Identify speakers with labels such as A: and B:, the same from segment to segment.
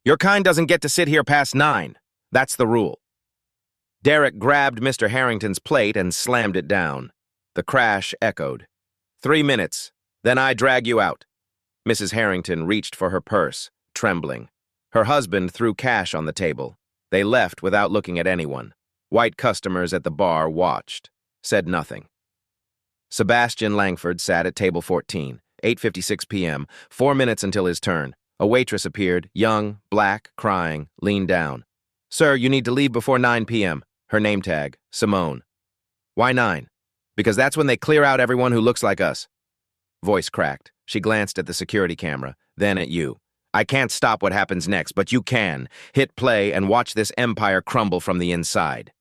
A: Your kind doesn't get to sit here past 9. That's the rule. Derek grabbed Mr. Harrington's plate and slammed it down. The crash echoed. 3 minutes, then I drag you out. Mrs. Harrington reached for her purse, trembling. Her husband threw cash on the table. They left without looking at anyone. White customers at the bar watched, said nothing. Sebastian Langford sat at table 14, 8:56 p.m., 4 minutes until his turn. A waitress appeared, young, black, crying, leaned down. Sir, you need to leave before 9 p.m. Her name tag, Simone. Why 9? Because that's when they clear out everyone who looks like us. Voice cracked. She glanced at the security camera, then at you. I can't stop what happens next, but you can. Hit play and watch this empire crumble from the inside.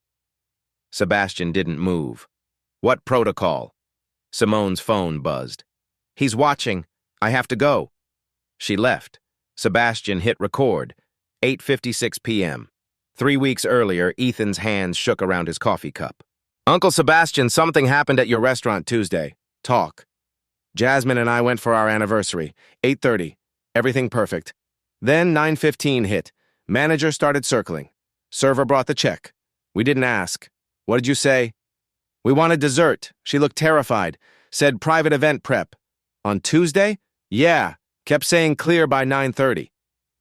A: Sebastian didn't move. What protocol? Simone's phone buzzed. He's watching. I have to go. She left. Sebastian hit record. 8:56 p.m. 3 weeks earlier, Ethan's hands shook around his coffee cup. Uncle Sebastian, something happened at your restaurant Tuesday. Talk. Jasmine and I went for our anniversary. 8:30. Everything perfect. Then 9:15 hit. Manager started circling. Server brought the check. We didn't ask. What did you say? We wanted dessert. She looked terrified. Said private event prep. On Tuesday? Yeah. Kept saying clear by 9:30.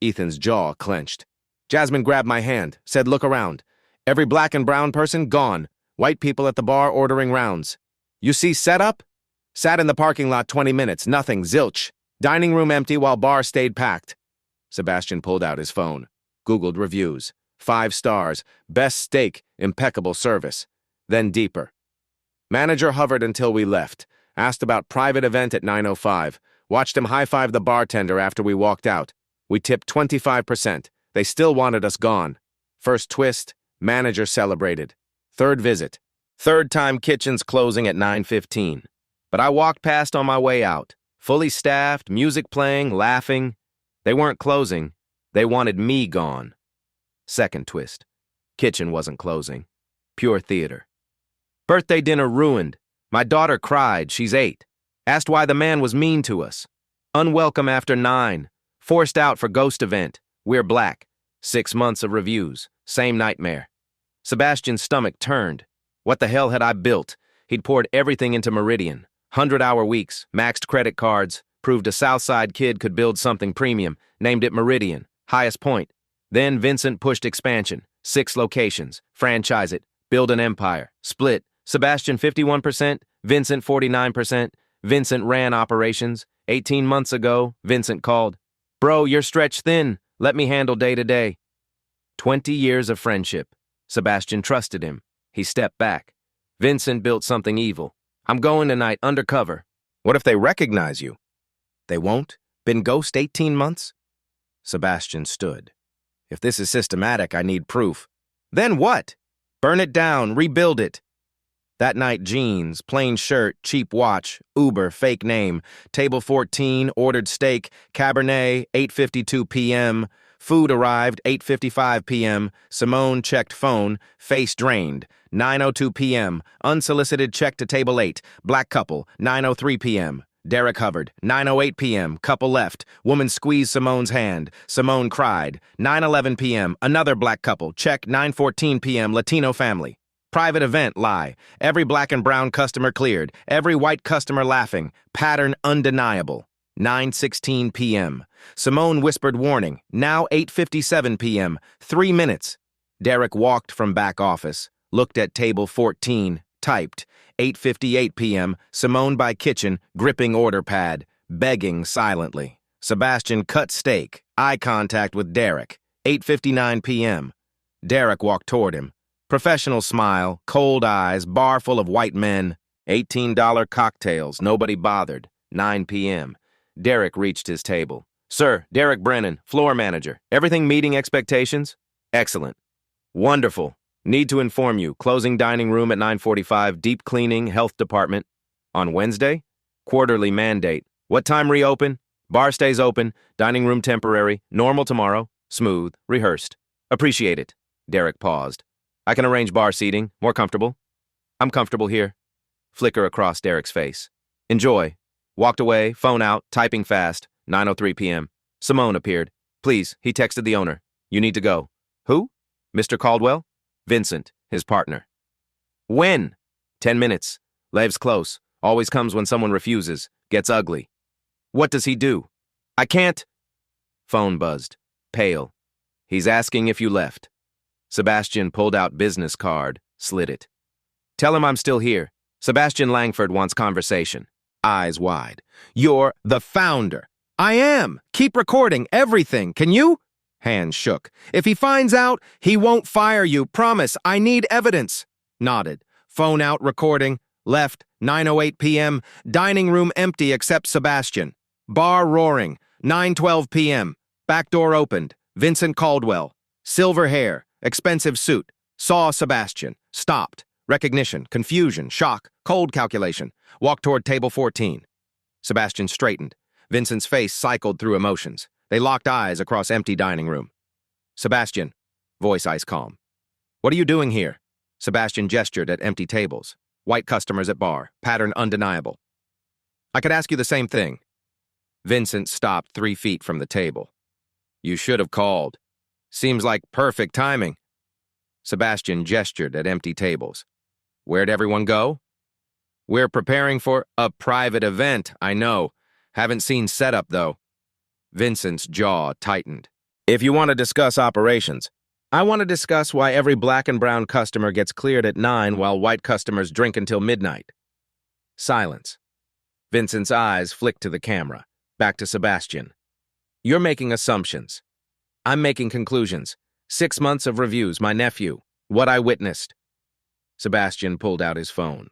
A: Ethan's jaw clenched. Jasmine grabbed my hand, said look around. Every black and brown person gone. White people at the bar ordering rounds. You see setup? Sat in the parking lot 20 minutes, nothing, zilch. Dining room empty while bar stayed packed. Sebastian pulled out his phone. Googled reviews. 5 stars. Best steak. Impeccable service. Then deeper. Manager hovered until we left. Asked about private event at 9:05. Watched him high-five the bartender after we walked out. We tipped 25%. They still wanted us gone. First twist. Manager celebrated. Third visit. Third time kitchen's closing at 9:15. But I walked past on my way out. Fully staffed, music playing, laughing. They weren't closing. They wanted me gone. Second twist. Kitchen wasn't closing. Pure theater. Birthday dinner ruined. My daughter cried. She's 8. Asked why the man was mean to us. Unwelcome after 9. Forced out for ghost event. We're black. 6 months of reviews. Same nightmare. Sebastian's stomach turned. What the hell had I built? He'd poured everything into Meridian. 100-hour weeks, maxed credit cards, proved a Southside kid could build something premium, named it Meridian, highest point. Then Vincent pushed expansion, 6 locations, franchise it, build an empire, split, Sebastian 51%, Vincent 49%, Vincent ran operations. 18 months ago, Vincent called, Bro, you're stretched thin, let me handle day to day. 20 years of friendship. Sebastian trusted him. He stepped back. Vincent built something evil. I'm going tonight, undercover. What if they recognize you? They won't? Been ghost 18 months? Sebastian stood. If this is systematic, I need proof. Then what? Burn it down, rebuild it. That night, jeans, plain shirt, cheap watch, Uber, fake name, table 14, ordered steak, Cabernet, 8:52 p.m., food arrived, 8:55 p.m., Simone checked phone, face drained, 9:02 p.m., unsolicited check to table 8, black couple, 9:03 p.m., Derek hovered, 9:08 p.m., couple left, woman squeezed Simone's hand, Simone cried, 9:11 p.m., another black couple, check, 9:14 p.m., Latino family. Private event, lie. Every black and brown customer cleared. Every white customer laughing. Pattern undeniable. 9:16 p.m. Simone whispered warning. Now 8:57 p.m. 3 minutes. Derek walked from back office. Looked at table 14. Typed. 8:58 p.m. Simone by kitchen, gripping order pad. Begging silently. Sebastian cut steak. Eye contact with Derek. 8:59 p.m. Derek walked toward him. Professional smile, cold eyes, bar full of white men, $18 cocktails, nobody bothered, 9 p.m. Derek reached his table. Sir, Derek Brennan, floor manager. Everything meeting expectations? Excellent. Wonderful. Need to inform you, closing dining room at 9:45, deep cleaning, health department. On Wednesday? Quarterly mandate. What time reopen? Bar stays open, dining room temporary, normal tomorrow, smooth, rehearsed. Appreciate it. Derek paused. I can arrange bar seating, more comfortable. I'm comfortable here. Flicker across Derek's face. Enjoy. Walked away, phone out, typing fast, 9:03 p.m. Simone appeared. Please, he texted the owner. You need to go. Who? Mr. Caldwell? Vincent, his partner. When? 10 minutes. Lev's close. Always comes when someone refuses. Gets ugly. What does he do? I can't. Phone buzzed. Pale. He's asking if you left. Sebastian pulled out business card, slid it. Tell him I'm still here. Sebastian Langford wants conversation. Eyes wide. You're the founder. I am. Keep recording everything. Can you? Hands shook. If he finds out, he won't fire you. Promise. I need evidence. Nodded. Phone out, recording. Left, 9:08 p.m. Dining room empty except Sebastian. Bar roaring. 9:12 p.m. Back door opened. Vincent Caldwell. Silver hair. Expensive suit. Saw Sebastian. Stopped. Recognition. Confusion. Shock. Cold calculation. Walked toward table 14. Sebastian straightened. Vincent's face cycled through emotions. They locked eyes across empty dining room. Sebastian. Voice ice calm. What are you doing here? Sebastian gestured at empty tables. White customers at bar. Pattern undeniable. I could ask you the same thing. Vincent stopped 3 feet from the table. You should have called. Seems like perfect timing. Sebastian gestured at empty tables. Where'd everyone go? We're preparing for a private event, I know. Haven't seen setup, though. Vincent's jaw tightened. If you want to discuss operations, I want to discuss why every black and brown customer gets cleared at 9 while white customers drink until midnight. Silence. Vincent's eyes flicked to the camera. Back to Sebastian. You're making assumptions. I'm making conclusions. 6 months of reviews, my nephew. What I witnessed. Sebastian pulled out his phone.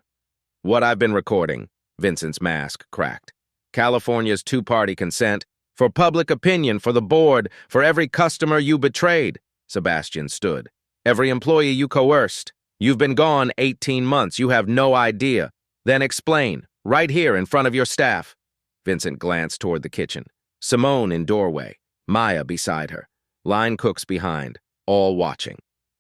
A: What I've been recording. Vincent's mask cracked. California's two-party consent. For public opinion, for the board, for every customer you betrayed. Sebastian stood. Every employee you coerced. You've been gone 18 months. You have no idea. Then explain. Right here in front of your staff. Vincent glanced toward the kitchen. Simone in doorway. Maya beside her. Line cooks behind. All watching.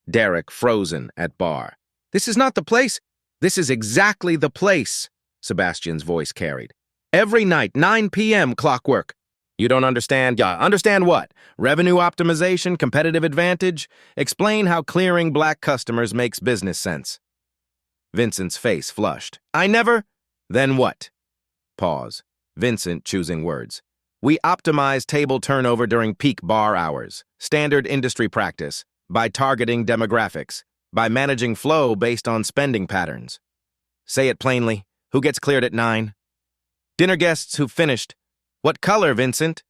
A: Derek frozen at bar. This is not the place. This is exactly the place. Sebastian's voice carried. Every night, 9 p.m. clockwork. You don't understand? Yeah, understand what? Revenue optimization, competitive advantage? Explain how clearing black customers makes business sense. Vincent's face flushed. I never... Then what? Pause. Vincent choosing words. We optimize table turnover during peak bar hours. Standard industry practice. By targeting demographics. By managing flow based on spending patterns. Say it plainly. Who gets cleared at 9? Dinner guests who finished. What color, Vincent?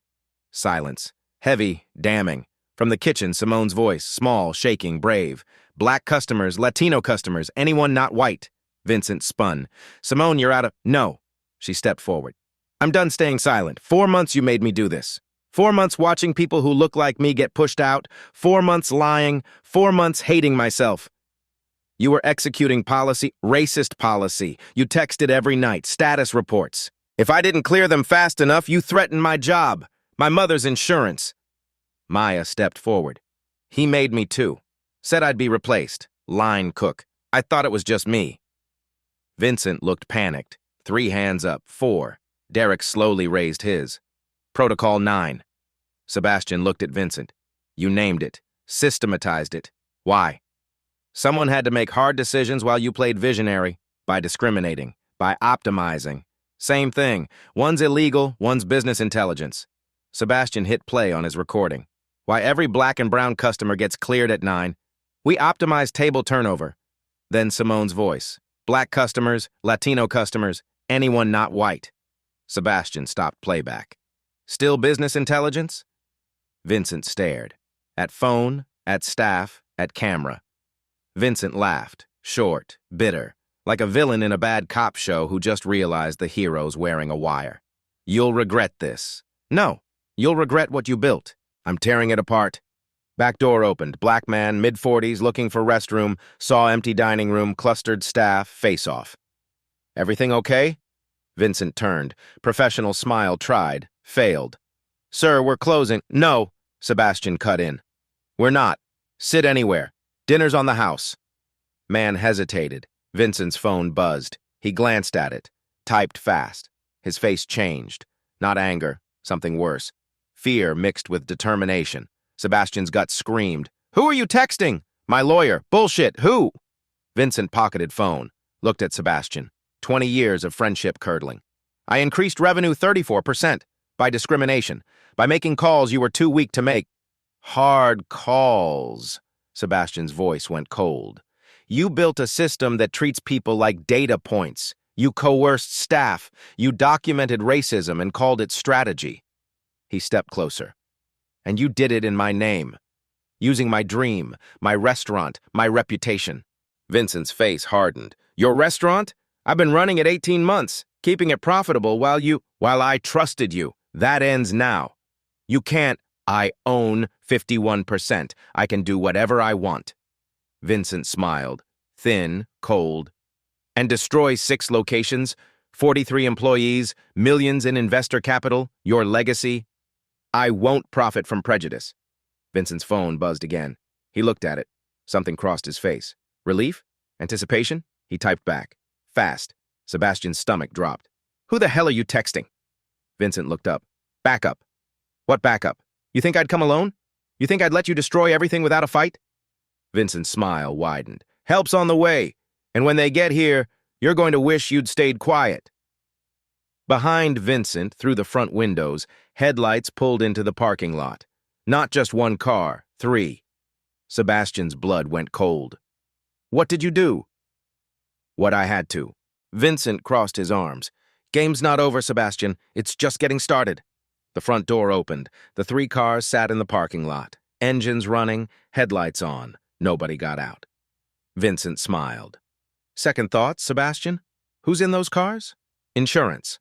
A: Silence. Heavy, damning. From the kitchen, Simone's voice, small, shaking, brave. Black customers, Latino customers, anyone not white. Vincent spun. Simone, you're out of... No. She stepped forward. I'm done staying silent. 4 months you made me do this. 4 months watching people who look like me get pushed out. 4 months lying. 4 months hating myself. You were executing policy, racist policy. You texted every night, status reports. If I didn't clear them fast enough, you threatened my job, my mother's insurance. Maya stepped forward. He made me too. Said I'd be replaced. Line cook. I thought it was just me. Vincent looked panicked. 3 hands up. 4. Derek slowly raised his. Protocol 9. Sebastian looked at Vincent. You named it. Systematized it. Why? Someone had to make hard decisions while you played visionary. By discriminating. By optimizing. Same thing. One's illegal, one's business intelligence. Sebastian hit play on his recording. Why every black and brown customer gets cleared at 9. We optimize table turnover. Then Simone's voice. Black customers, Latino customers, anyone not white. Sebastian stopped playback. Still business intelligence? Vincent stared. At phone, at staff, at camera. Vincent laughed, short, bitter. Like a villain in a bad cop show who just realized the hero's wearing a wire. You'll regret this. No, you'll regret what you built. I'm tearing it apart. Back door opened. Black man, mid-40s, looking for restroom, saw empty dining room, clustered staff, face off. Everything okay? Vincent turned. Professional smile tried, failed. Sir, we're closing. No, Sebastian cut in. We're not. Sit anywhere. Dinner's on the house. Man hesitated. Vincent's phone buzzed. He glanced at it, typed fast. His face changed. Not anger, something worse. fear mixed with determination. Sebastian's gut screamed, "Who are you texting?" "My lawyer." "Bullshit. Who?" Vincent pocketed phone, looked at Sebastian. 20 years of friendship curdling. "I increased revenue 34%. By discrimination. By making calls you were too weak to make." "Hard calls." Sebastian's voice went cold. "You built a system that treats people like data points. You coerced staff. You documented racism and called it strategy." He stepped closer. "And you did it in my name. Using my dream, my restaurant, my reputation." Vincent's face hardened. "Your restaurant? I've been running it 18 months, keeping it profitable while I trusted you. That ends now. You can't." "I own 51%. I can do whatever I want." Vincent smiled, thin, cold. "And destroy 6 locations, 43 employees, millions in investor capital, your legacy?" "I won't profit from prejudice." Vincent's phone buzzed again. He looked at it. Something crossed his face. Relief? Anticipation? He typed back. Fast. Sebastian's stomach dropped. "Who the hell are you texting?" Vincent looked up. "Backup." "What backup? You think I'd come alone? You think I'd let you destroy everything without a fight?" Vincent's smile widened. "Help's on the way. And when they get here, you're going to wish you'd stayed quiet." Behind Vincent, through the front windows, headlights pulled into the parking lot. Not just one car, 3. Sebastian's blood went cold. "What did you do?" "What I had to." Vincent crossed his arms. "Game's not over, Sebastian. It's just getting started." The front door opened. The 3 cars sat in the parking lot. Engines running, headlights on. Nobody got out. Vincent smiled. "Second thoughts, Sebastian? Who's in those cars?" "Insurance."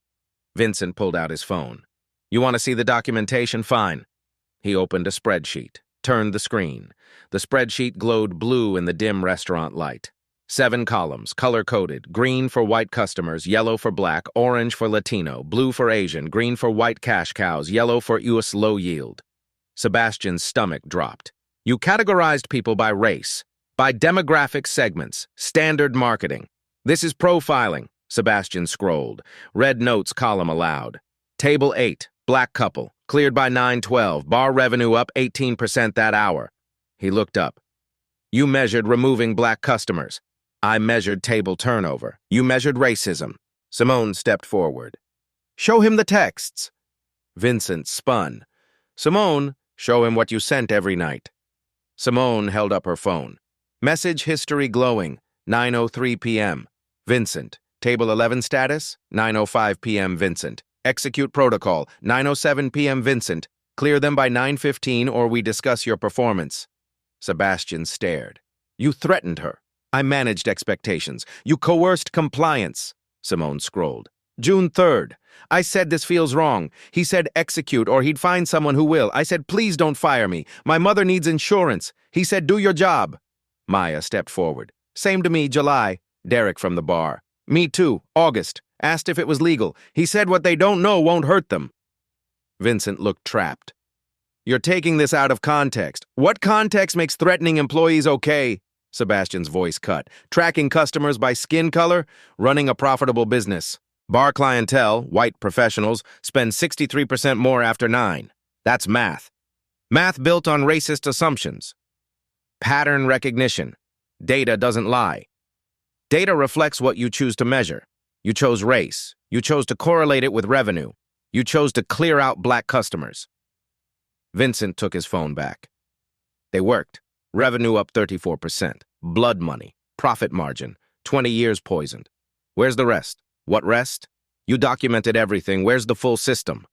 A: Vincent pulled out his phone. "You want to see the documentation? Fine." He opened a spreadsheet, turned the screen. The spreadsheet glowed blue in the dim restaurant light. 7 columns, color-coded, green for white customers, yellow for black, orange for Latino, blue for Asian, green for white cash cows, yellow for US low yield. Sebastian's stomach dropped. "You categorized people by race, by demographic segments, standard marketing. This is profiling." Sebastian scrolled. Red notes column aloud. "Table 8, black couple, cleared by 9/12, bar revenue up 18% that hour." He looked up. "You measured removing black customers. I measured table turnover. You measured racism." Simone stepped forward. "Show him the texts." Vincent spun. "Simone, show him what you sent every night." Simone held up her phone. Message history glowing, 9:03 p.m. Vincent. Table 11 status, 9:05 p.m. Vincent. Execute protocol, 9:07 p.m. Vincent. Clear them by 9:15 or we discuss your performance. Sebastian stared. "You threatened her. I managed expectations. You coerced compliance." Simone scrolled. "June 3rd. I said this feels wrong. He said execute or he'd find someone who will. I said please don't fire me. My mother needs insurance. He said do your job." Maya stepped forward. "Same to me, July." Derek from the bar. "Me too, August. Asked if it was legal. He said what they don't know won't hurt them." Vincent looked trapped. "You're taking this out of context. What context makes threatening employees okay?" Sebastian's voice cut. "Tracking customers by skin color? Running a profitable business. Bar clientele, white professionals, spend 63% more after 9. That's math. Math built on racist assumptions. Pattern recognition. Data doesn't lie. Data reflects what you choose to measure. You chose race. You chose to correlate it with revenue. You chose to clear out black customers." Vincent took his phone back. "They worked. Revenue up 34%. Blood money. Profit margin. 20 years poisoned. Where's the rest? What rest? You documented everything. Where's the full system?"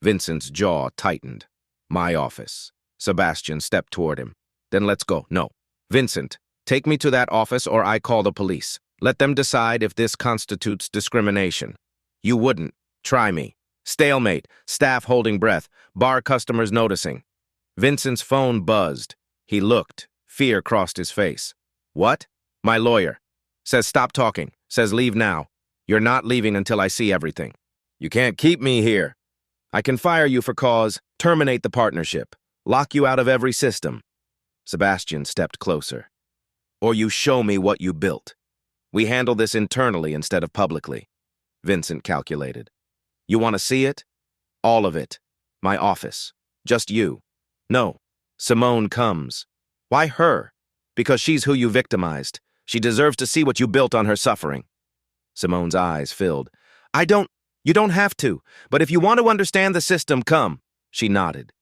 A: Vincent's jaw tightened. "My office." Sebastian stepped toward him. "Then let's go." "No. Vincent, take me to that office or I call the police. Let them decide if this constitutes discrimination." "You wouldn't. Try me." Stalemate. Staff holding breath. Bar customers noticing. Vincent's phone buzzed. He looked. Fear crossed his face. "What?" "My lawyer. Says stop talking. Says leave now. You're not leaving until I see everything." "You can't keep me here." "I can fire you for cause, terminate the partnership, lock you out of every system." Sebastian stepped closer. "Or you show me what you built. We handle this internally instead of publicly." Vincent calculated. "You want to see it? All of it. My office. Just you. No. Simone comes. Why her? Because she's who you victimized. She deserves to see what you built on her suffering. Simone's eyes filled. You don't have to, but if you want to understand the system, come. She nodded.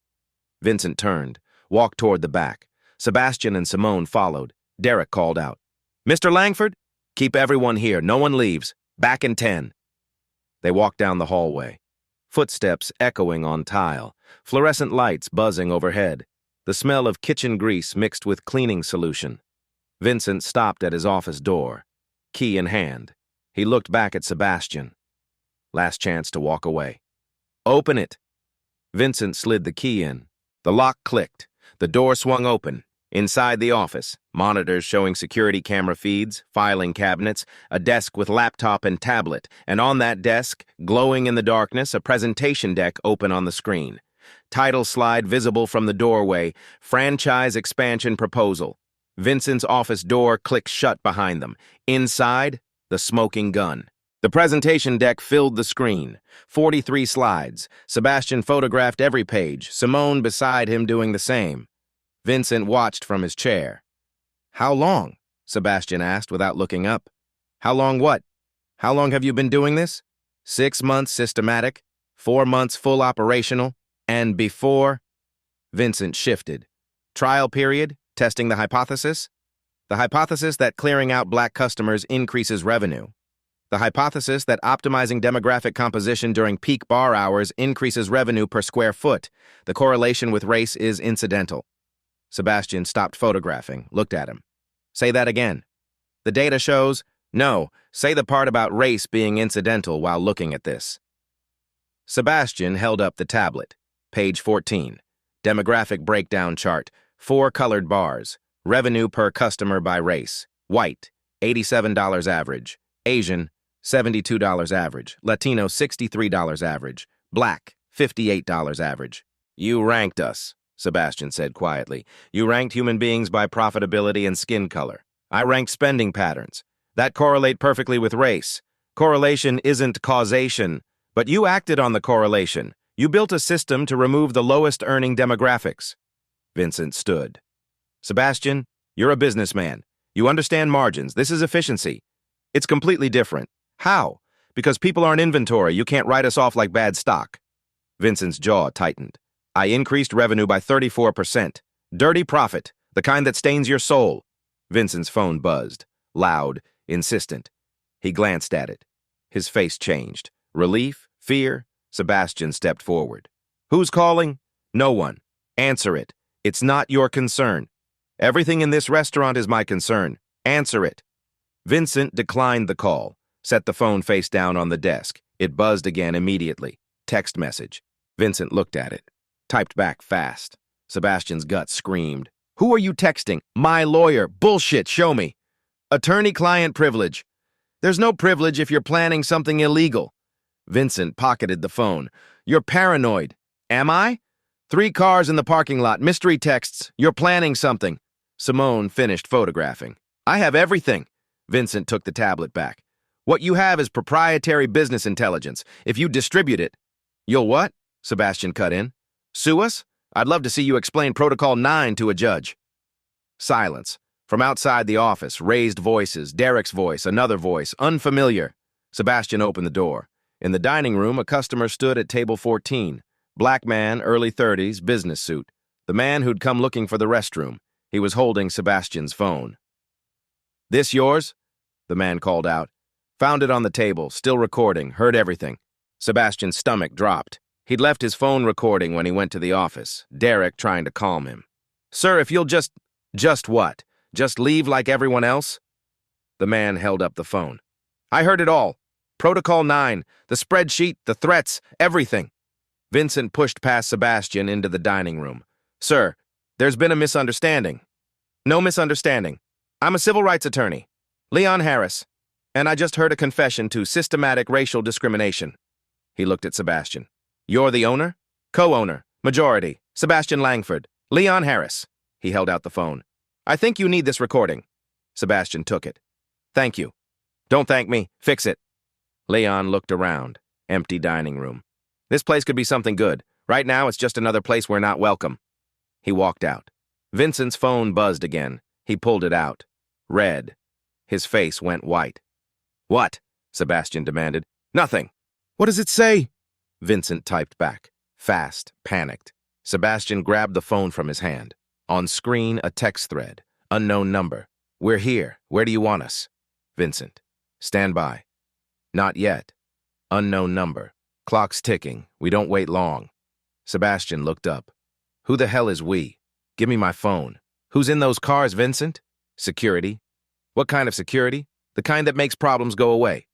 A: Vincent turned, walked toward the back. Sebastian and Simone followed. Derek called out, Mr. Langford? Keep everyone here. No one leaves. Back in 10. They walked down the hallway. Footsteps echoing on tile, fluorescent lights buzzing overhead, the smell of kitchen grease mixed with cleaning solution. Vincent stopped at his office door, key in hand. He looked back at Sebastian. Last chance to walk away. Open it. Vincent slid the key in. The lock clicked. The door swung open. Inside the office, monitors showing security camera feeds, filing cabinets, a desk with laptop and tablet, and on that desk, glowing in the darkness, a presentation deck open on the screen. Title slide visible from the doorway, franchise expansion proposal. Vincent's office door clicked shut behind them. Inside, the smoking gun. The presentation deck filled the screen. 43 slides. Sebastian photographed every page, Simone beside him doing the same. Vincent watched from his chair. How long? Sebastian asked without looking up. How long what? How long have you been doing this? 6 months systematic, 4 months full operational, and before? Vincent shifted. Trial period, testing the hypothesis? The hypothesis that clearing out black customers increases revenue. The hypothesis that optimizing demographic composition during peak bar hours increases revenue per square foot. The correlation with race is incidental. Sebastian stopped photographing, looked at him. Say that again. The data shows, no, say the part about race being incidental while looking at this. Sebastian held up the tablet. Page 14. Demographic breakdown chart. 4 colored bars. Revenue per customer by race. White, $87 average. Asian, $72 average. Latino, $63 average. Black, $58 average. You ranked us, Sebastian said quietly. You ranked human beings by profitability and skin color. I ranked spending patterns. That correlate perfectly with race. Correlation isn't causation, but you acted on the correlation. You built a system to remove the lowest earning demographics. Vincent stood. Sebastian, you're a businessman. You understand margins. This is efficiency. It's completely different. How? Because people aren't inventory. You can't write us off like bad stock. Vincent's jaw tightened. I increased revenue by 34%. Dirty profit, the kind that stains your soul. Vincent's phone buzzed, loud, insistent. He glanced at it. His face changed. Relief? Fear? Sebastian stepped forward. Who's calling? No one. Answer it. It's not your concern. Everything in this restaurant is my concern. Answer it. Vincent declined the call, set the phone face down on the desk. It buzzed again immediately. Text message. Vincent looked at it. Typed back fast. Sebastian's gut screamed. Who are you texting? My lawyer. Bullshit, show me. Attorney-client privilege. There's no privilege if you're planning something illegal. Vincent pocketed the phone. You're paranoid. Am I? 3 cars in the parking lot, mystery texts. You're planning something. Simone finished photographing. I have everything. Vincent took the tablet back. What you have is proprietary business intelligence. If you distribute it... You'll what? Sebastian cut in. Sue us? I'd love to see you explain Protocol 9 to a judge. Silence. From outside the office, raised voices, Derek's voice, another voice, unfamiliar. Sebastian opened the door. In the dining room, a customer stood at table 14. Black man, early 30s, business suit. The man who'd come looking for the restroom. He was holding Sebastian's phone. This yours? The man called out. Found it on the table, still recording, heard everything. Sebastian's stomach dropped. He'd left his phone recording when he went to the office, Derek trying to calm him. Sir, if you'll just... Just what? Just leave like everyone else? The man held up the phone. I heard it all. Protocol 9, the spreadsheet, the threats, everything. Vincent pushed past Sebastian into the dining room. Sir, there's been a misunderstanding. No misunderstanding. I'm a civil rights attorney, Leon Harris, and I just heard a confession to systematic racial discrimination. He looked at Sebastian. You're the owner? Co-owner, majority, Sebastian Langford, Leon Harris. He held out the phone. I think you need this recording. Sebastian took it. Thank you. Don't thank me. Fix it. Leon looked around. Empty dining room. This place could be something good. Right now, it's just another place we're not welcome. He walked out. Vincent's phone buzzed again. He pulled it out. Red. His face went white. What? Sebastian demanded. Nothing. What does it say? Vincent typed back. Fast, panicked. Sebastian grabbed the phone from his hand. On screen, a text thread. Unknown number. We're here. Where do you want us? Vincent. Stand by. Not yet. Unknown number. Clock's ticking. We don't wait long. Sebastian looked up. Who the hell is we? Give me my phone. Who's in those cars, Vincent? Security. What kind of security? The kind that makes problems go away.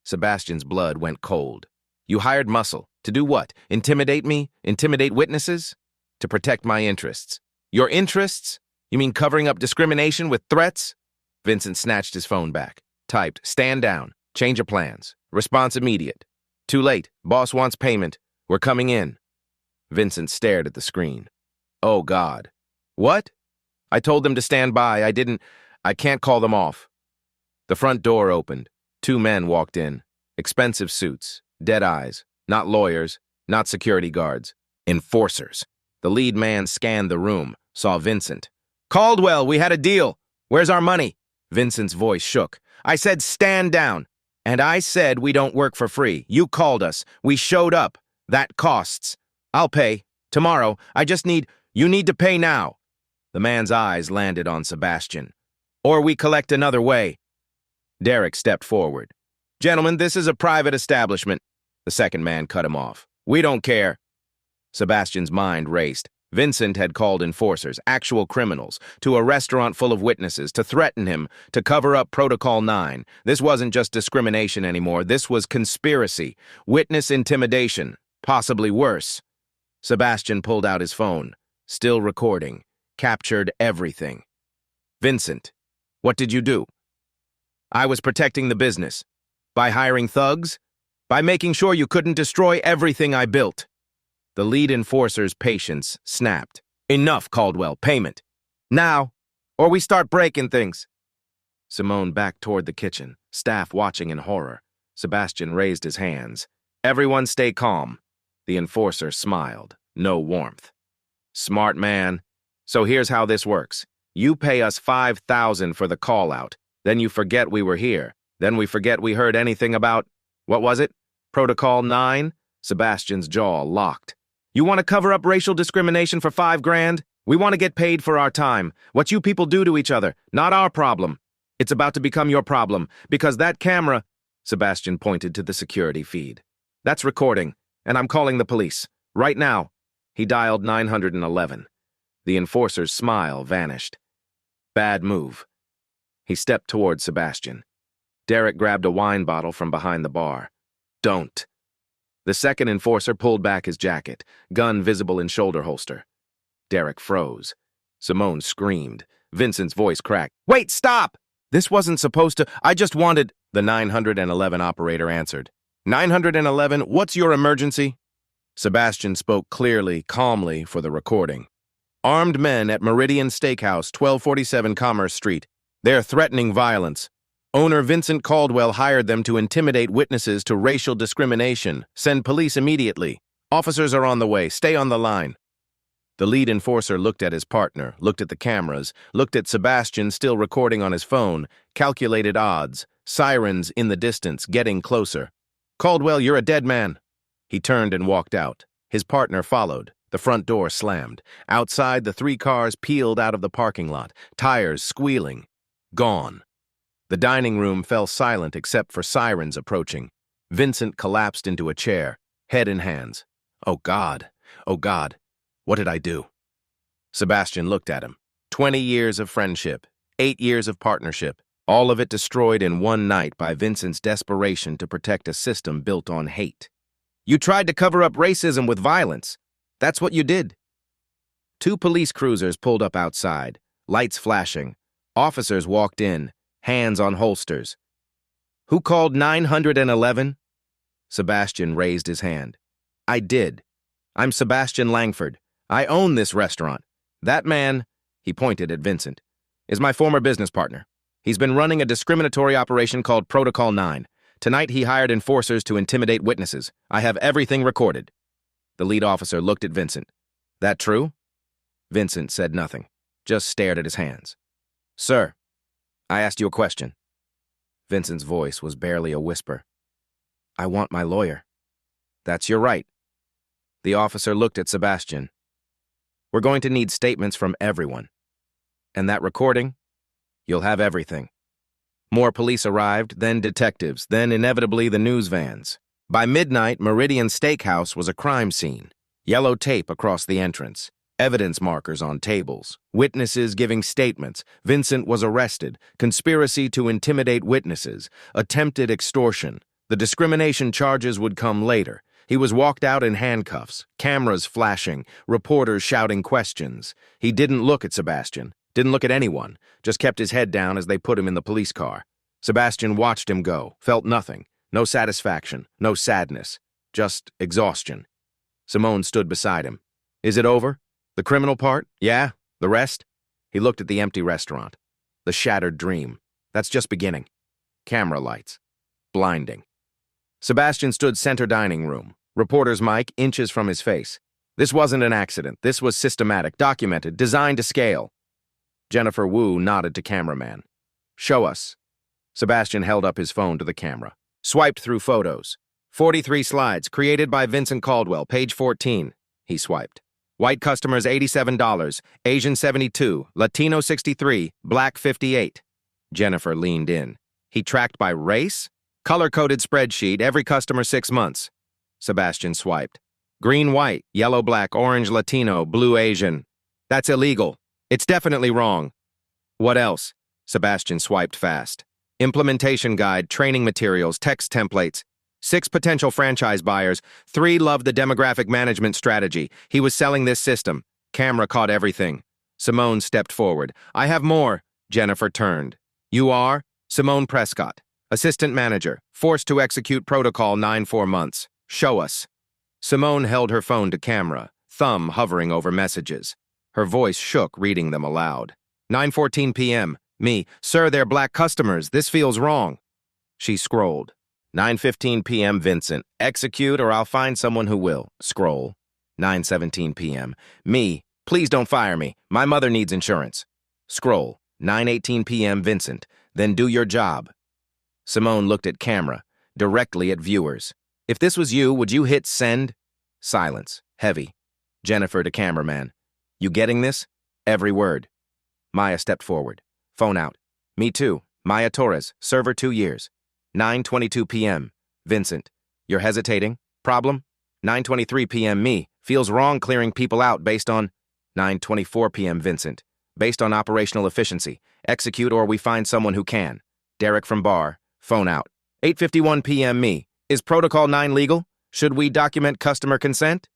A: Sebastian's blood went cold. You hired muscle. To do what? Intimidate me? Intimidate witnesses? To protect my interests. Your interests? You mean covering up discrimination with threats? Vincent snatched his phone back. Typed, stand down. Change of plans. Response immediate. Too late. Boss wants payment. We're coming in. Vincent stared at the screen. Oh, God. What? I told them to stand by. I can't call them off. The front door opened. 2 men walked in. Expensive suits. Dead eyes. Not lawyers. Not security guards. Enforcers. The lead man scanned the room. Saw Vincent. Caldwell, we had a deal. Where's our money? Vincent's voice shook. I said stand down. And I said we don't work for free. You called us. We showed up. That costs. I'll pay. Tomorrow. You need to pay now. The man's eyes landed on Sebastian. Or we collect another way. Derek stepped forward. Gentlemen, this is a private establishment. The second man cut him off. We don't care. Sebastian's mind raced. Vincent had called enforcers, actual criminals, to a restaurant full of witnesses, to threaten him, to cover up Protocol 9. This wasn't just discrimination anymore. This was conspiracy, witness intimidation, possibly worse. Sebastian pulled out his phone, still recording, captured everything. Vincent, what did you do? I was protecting the business. By hiring thugs? By making sure you couldn't destroy everything I built. The lead enforcer's patience snapped. Enough, Caldwell. Payment. Now, or we start breaking things. Simone backed toward the kitchen, staff watching in horror. Sebastian raised his hands. Everyone stay calm. The enforcer smiled. No warmth. Smart man. So here's how this works. You pay us $5,000 for the call-out. Then you forget we were here. Then we forget we heard anything about, what was it? Protocol 9? Sebastian's jaw locked. You want to cover up racial discrimination for $5,000? We want to get paid for our time. What you people do to each other, not our problem. It's about to become your problem, because that camera, Sebastian pointed to the security feed. That's recording, and I'm calling the police. Right now. He dialed 911. The enforcer's smile vanished. Bad move. He stepped toward Sebastian. Derek grabbed a wine bottle from behind the bar. Don't. The second enforcer pulled back his jacket, gun visible in shoulder holster. Derek froze. Simone screamed. Vincent's voice cracked. Wait, stop! This wasn't supposed to. I just wanted. The 911 operator answered. 911, what's your emergency? Sebastian spoke clearly, calmly for the recording. Armed men at Meridian Steakhouse, 1247 Commerce Street. They're threatening violence. Owner Vincent Caldwell hired them to intimidate witnesses to racial discrimination. Send police immediately. Officers are on the way. Stay on the line. The lead enforcer looked at his partner, looked at the cameras, looked at Sebastian still recording on his phone, calculated odds, sirens in the distance, getting closer. Caldwell, you're a dead man. He turned and walked out. His partner followed. The front door slammed. Outside, the 3 cars peeled out of the parking lot, tires squealing. Gone. The dining room fell silent except for sirens approaching. Vincent collapsed into a chair, head in hands. Oh, God. Oh, God. What did I do? Sebastian looked at him. 20 years of friendship, 8 years of partnership, all of it destroyed in one night by Vincent's desperation to protect a system built on hate. You tried to cover up racism with violence. That's what you did. 2 police cruisers pulled up outside, lights flashing. Officers walked in, hands on holsters. Who called 911? Sebastian raised his hand. I did. I'm Sebastian Langford. I own this restaurant. That man, he pointed at Vincent, is my former business partner. He's been running a discriminatory operation called Protocol 9. Tonight he hired enforcers to intimidate witnesses. I have everything recorded. The lead officer looked at Vincent. That true? Vincent said nothing, just stared at his hands. Sir, I asked you a question. Vincent's voice was barely a whisper. I want my lawyer. That's your right. The officer looked at Sebastian. We're going to need statements from everyone. And that recording? You'll have everything. More police arrived, then detectives, then inevitably the news vans. By midnight, Meridian Steakhouse was a crime scene. Yellow tape across the entrance. Evidence markers on tables. Witnesses giving statements. Vincent was arrested. Conspiracy to intimidate witnesses. Attempted extortion. The discrimination charges would come later. He was walked out in handcuffs. Cameras flashing. Reporters shouting questions. He didn't look at Sebastian. Didn't look at anyone. Just kept his head down as they put him in the police car. Sebastian watched him go. Felt nothing. No satisfaction. No sadness. Just exhaustion. Simone stood beside him. Is it over? The criminal part? Yeah. The rest? He looked at the empty restaurant. The shattered dream. That's just beginning. Camera lights. Blinding. Sebastian stood center dining room. Reporter's mic inches from his face. This wasn't an accident. This was systematic, documented, designed to scale. Jennifer Wu nodded to cameraman. Show us. Sebastian held up his phone to the camera. Swiped through photos. 43 slides, created by Vincent Caldwell, page 14. He swiped. White customers $87, Asian $72, Latino $63, Black $58. Jennifer leaned in. He tracked by race? Color-coded spreadsheet, every customer 6 months. Sebastian swiped. Green, white, yellow, black, orange, Latino, blue, Asian. That's illegal. It's definitely wrong. What else? Sebastian swiped fast. Implementation guide, training materials, text templates. 6 potential franchise buyers. 3 loved the demographic management strategy. He was selling this system. Camera caught everything. Simone stepped forward. I have more. Jennifer turned. You are? Simone Prescott. Assistant manager. Forced to execute protocol 9-4 months. Show us. Simone held her phone to camera, thumb hovering over messages. Her voice shook, reading them aloud. 9:14 p.m. Me. Sir, they're black customers. This feels wrong. She scrolled. 9:15 p.m. Vincent. Execute or I'll find someone who will. Scroll. 9:17 p.m. Me. Please don't fire me. My mother needs insurance. Scroll. 9:18 p.m. Vincent. Then do your job. Simone looked at camera, directly at viewers. If this was you, would you hit send? Silence. Heavy. Jennifer to cameraman. You getting this? Every word. Maya stepped forward. Phone out. Me too. Maya Torres, server 2 years. 9:22 p.m. Vincent. You're hesitating? Problem? 9:23 p.m. Me. Feels wrong clearing people out based on... 9:24 p.m. Vincent. Based on operational efficiency. Execute or we find someone who can. Derek from bar. Phone out. 8:51 p.m. Me. Is Protocol 9 legal? Should we document customer consent?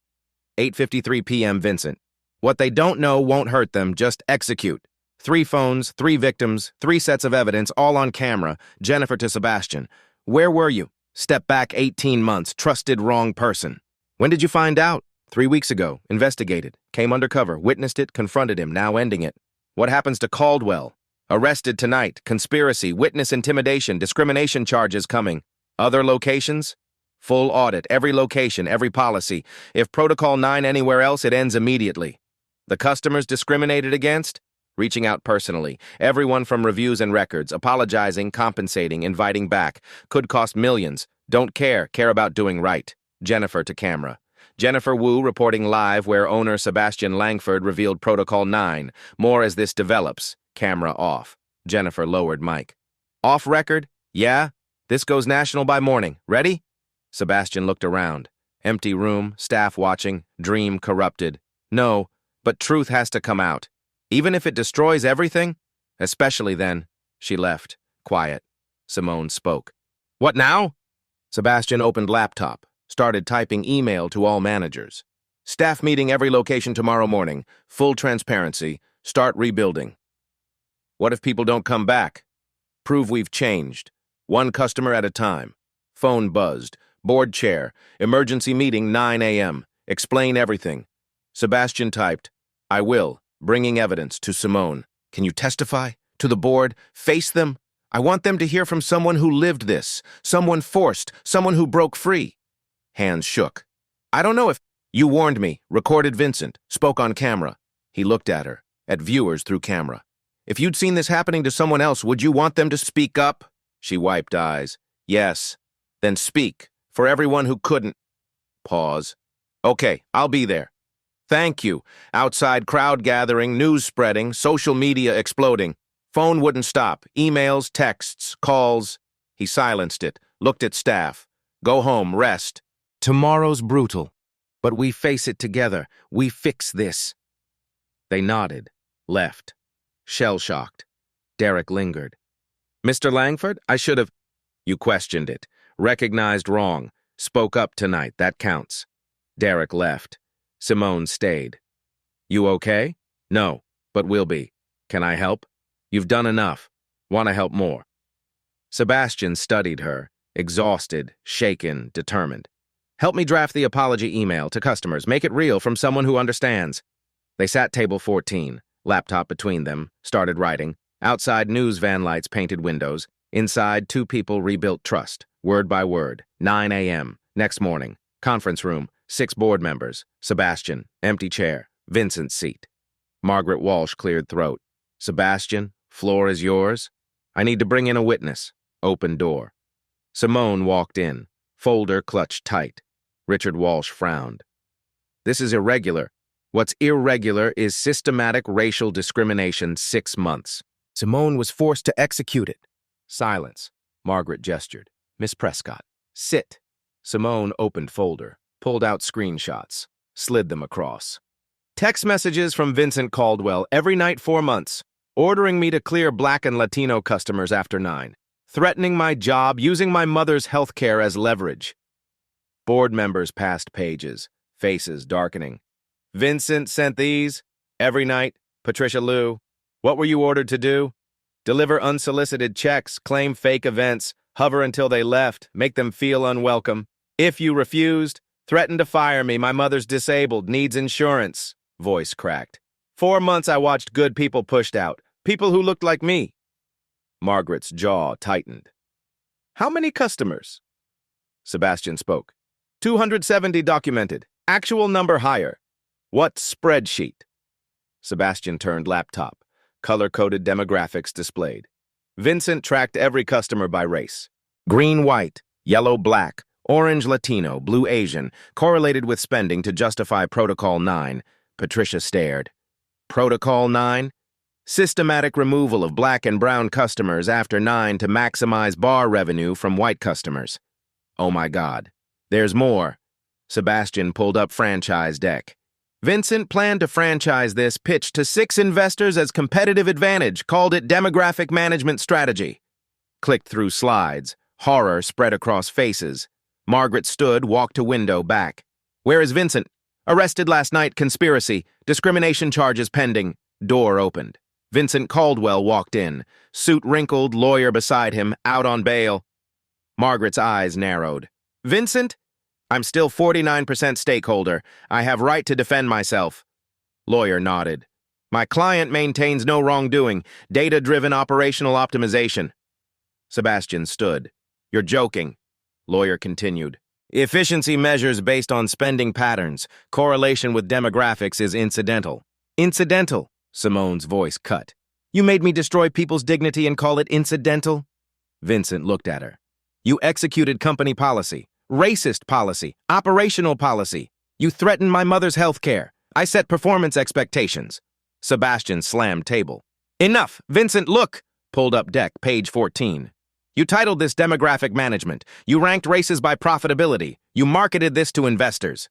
A: 8:53 p.m. Vincent. What they don't know won't hurt them, just execute. 3 phones, 3 victims, 3 sets of evidence, all on camera. Jennifer to Sebastian. Where were you? Step back 18 months, trusted wrong person. When did you find out? 3 weeks ago. Investigated. Came undercover, witnessed it, confronted him, now ending it. What happens to Caldwell? Arrested tonight. Conspiracy, witness intimidation, discrimination charges coming. Other locations? Full audit, every location, every policy. If Protocol 9 anywhere else, it ends immediately. The customers discriminated against? Reaching out personally. Everyone from reviews and records, apologizing, compensating, inviting back. Could cost millions. Don't care. Care about doing right. Jennifer to camera. Jennifer Wu reporting live where owner Sebastian Langford revealed Protocol 9. More as this develops. Camera off. Jennifer lowered mic. Off record? Yeah? This goes national by morning. Ready? Sebastian looked around. Empty room, staff watching, dream corrupted. No, but truth has to come out. Even if it destroys everything? Especially then. She left. Quiet. Simone spoke. What now? Sebastian opened laptop. Started typing email to all managers. Staff meeting every location tomorrow morning. Full transparency. Start rebuilding. What if people don't come back? Prove we've changed. 1 customer at a time. Phone buzzed. Board chair. Emergency meeting 9 a.m. Explain everything. Sebastian typed, I will. Bringing evidence to Simone. Can you testify? To the board? Face them? I want them to hear from someone who lived this. Someone forced. Someone who broke free. Hands shook. I don't know if... You warned me, recorded Vincent, spoke on camera. He looked at her, at viewers through camera. If you'd seen this happening to someone else, would you want them to speak up? She wiped eyes. Yes. Then speak, for everyone who couldn't. Pause. Okay, I'll be there. Thank you. Outside crowd gathering, news spreading, social media exploding. Phone wouldn't stop. Emails, texts, calls. He silenced it, looked at staff. Go home, rest. Tomorrow's brutal. But we face it together. We fix this. They nodded, left. Shell-shocked. Derek lingered. Mr. Langford, I should have... You questioned it. Recognized wrong. Spoke up tonight. That counts. Derek left. Simone stayed. You okay? No, but we'll be. Can I help? You've done enough. Want to help more. Sebastian studied her, exhausted, shaken, determined. Help me draft the apology email to customers. Make it real from someone who understands. They sat table 14, laptop between them, started writing. Outside, news van lights painted windows. Inside, two people rebuilt trust, word by word. 9 a.m. Next morning, conference room, 6 board members. Sebastian, empty chair, Vincent's seat. Margaret Walsh cleared throat. Sebastian, floor is yours. I need to bring in a witness. Open door. Simone walked in, folder clutched tight. Richard Walsh frowned. This is irregular. What's irregular is systematic racial discrimination 6 months. Simone was forced to execute it. Silence. Margaret gestured. Miss Prescott. Sit. Simone opened folder, pulled out screenshots, slid them across. Text messages from Vincent Caldwell every night 4 months, ordering me to clear Black and Latino customers after 9, threatening my job, using my mother's health care as leverage. Board members passed pages, faces darkening. Vincent sent these every night. Patricia Liu. What were you ordered to do? Deliver unsolicited checks, claim fake events, hover until they left, make them feel unwelcome. If you refused, threaten to fire me. My mother's disabled, needs insurance. Voice cracked. 4 months I watched good people pushed out, people who looked like me. Margaret's jaw tightened. How many customers? Sebastian spoke. 270 documented. Actual number higher. What spreadsheet? Sebastian turned laptop. Color-coded demographics displayed. Vincent tracked every customer by race. Green, white, yellow, black, orange, Latino, blue, Asian, correlated with spending to justify Protocol 9. Patricia stared. Protocol 9? Systematic removal of black and brown customers after 9 to maximize bar revenue from white customers. Oh my God. There's more. Sebastian pulled up franchise deck. Vincent planned to franchise this, pitched to 6 investors as competitive advantage, called it demographic management strategy. Clicked through slides. Horror spread across faces. Margaret stood, walked to window, back. Where is Vincent? Arrested last night, conspiracy, discrimination charges pending. Door opened. Vincent Caldwell walked in, suit wrinkled, lawyer beside him, out on bail. Margaret's eyes narrowed. Vincent? I'm still 49% stakeholder. I have right to defend myself. Lawyer nodded. My client maintains no wrongdoing, data-driven operational optimization. Sebastian stood. You're joking. Lawyer continued. Efficiency measures based on spending patterns. Correlation with demographics is incidental. Incidental, Simone's voice cut. You made me destroy people's dignity and call it incidental? Vincent looked at her. You executed company policy. Racist policy, operational policy. You threatened my mother's health care. I set performance expectations. Sebastian slammed table. Enough! Vincent, look! Pulled up deck, page 14. You titled this demographic management. You ranked races by profitability. You marketed this to investors.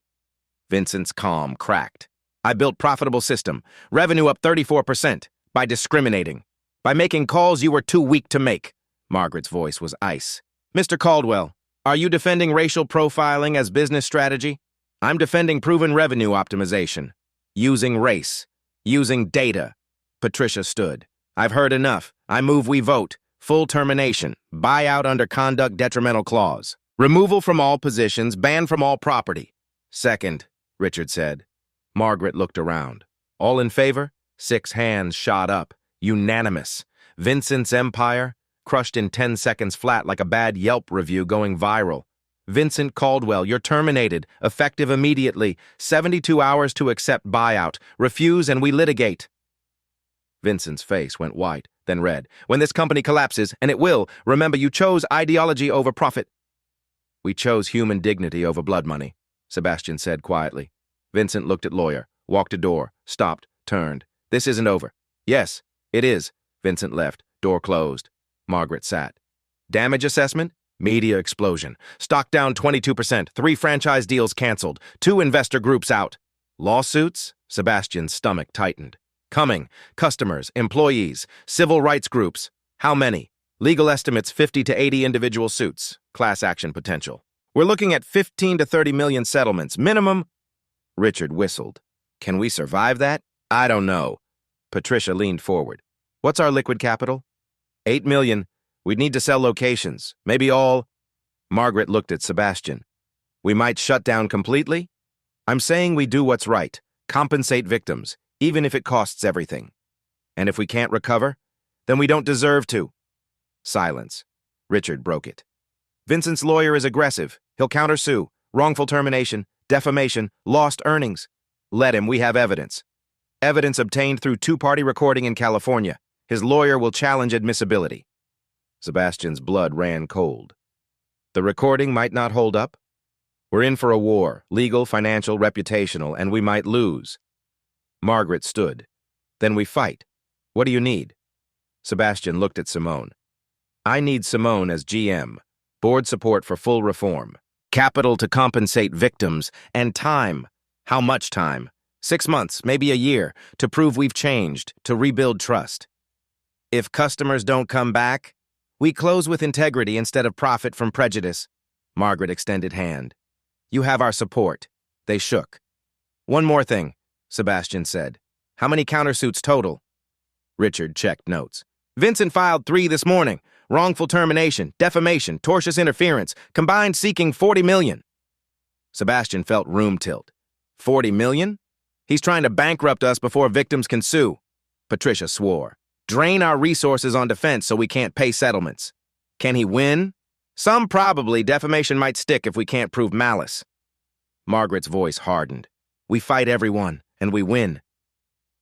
A: Vincent's calm cracked. I built profitable system. Revenue up 34%. By discriminating. By making calls you were too weak to make. Margaret's voice was ice. Mr. Caldwell, are you defending racial profiling as business strategy? I'm defending proven revenue optimization. Using race. Using data. Patricia stood. I've heard enough. I move we vote. Full termination. Buyout under conduct detrimental clause. Removal from all positions. Ban from all property. Second, Richard said. Margaret looked around. All in favor? 6 hands shot up. Unanimous. Vincent's empire? Crushed in 10 seconds flat like a bad Yelp review going viral. Vincent Caldwell, you're terminated, effective immediately. 72 hours to accept buyout. Refuse and we litigate. Vincent's face went white, then red. When this company collapses, and it will, remember you chose ideology over profit. We chose human dignity over blood money, Sebastian said quietly. Vincent looked at lawyer, walked to door, stopped, turned. This isn't over. Yes, it is. Vincent left, door closed. Margaret sat. Damage assessment? Media explosion. Stock down 22%, 3 franchise deals canceled, 2 investor groups out. Lawsuits? Sebastian's stomach tightened. Coming. Customers, employees, civil rights groups. How many? Legal estimates 50 to 80 individual suits. Class action potential. We're looking at 15 to 30 million settlements. Minimum. Richard whistled. Can we survive that? I don't know. Patricia leaned forward. What's our liquid capital? 8 million. We'd need to sell locations. Maybe all. Margaret looked at Sebastian. We might shut down completely? I'm saying we do what's right. Compensate victims, even if it costs everything. And if we can't recover, then we don't deserve to. Silence. Richard broke it. Vincent's lawyer is aggressive. He'll countersue. Wrongful termination, defamation, lost earnings. Let him, we have evidence. Evidence obtained through 2-party recording in California. His lawyer will challenge admissibility. Sebastian's blood ran cold. The recording might not hold up. We're in for a war, legal, financial, reputational, and we might lose. Margaret stood. Then we fight. What do you need? Sebastian looked at Simone. I need Simone as GM, board support for full reform, capital to compensate victims, and time. How much time? 6 months, maybe a year, to prove we've changed, to rebuild trust. If customers don't come back, we close with integrity instead of profit from prejudice. Margaret extended hand. You have our support. They shook. One more thing, Sebastian said. How many countersuits total? Richard checked notes. Vincent filed 3 this morning. Wrongful termination, defamation, tortious interference, combined seeking 40 million. Sebastian felt room tilt. 40 million? He's trying to bankrupt us before victims can sue. Patricia swore. Drain our resources on defense so we can't pay settlements. Can he win? Some probably. Defamation might stick if we can't prove malice. Margaret's voice hardened. We fight everyone, and we win.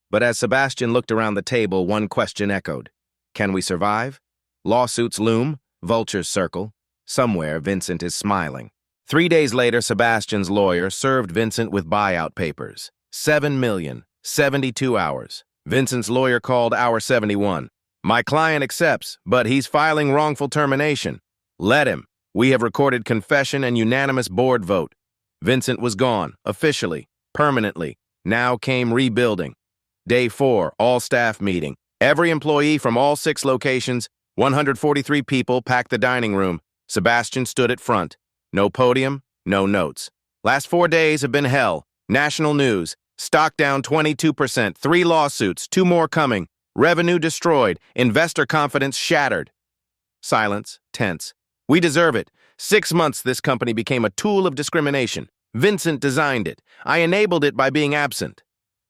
A: But as Sebastian looked around the table, one question echoed. Can we survive? Lawsuits loom, vultures circle. Somewhere, Vincent is smiling. 3 days later, Sebastian's lawyer served Vincent with buyout papers. 7 million, 72 hours. Vincent's lawyer called hour 71. My client accepts, but he's filing wrongful termination. Let him. We have recorded confession and unanimous board vote. Vincent was gone, officially, permanently. Now came rebuilding. Day 4, all-staff meeting. Every employee from all 6 locations, 143 people packed the dining room. Sebastian stood at front. No podium, no notes. Last 4 days have been hell. National news. Stock down 22%, 3 lawsuits, 2 more coming. Revenue destroyed, investor confidence shattered. Silence, tense. We deserve it. 6 months this company became a tool of discrimination. Vincent designed it. I enabled it by being absent.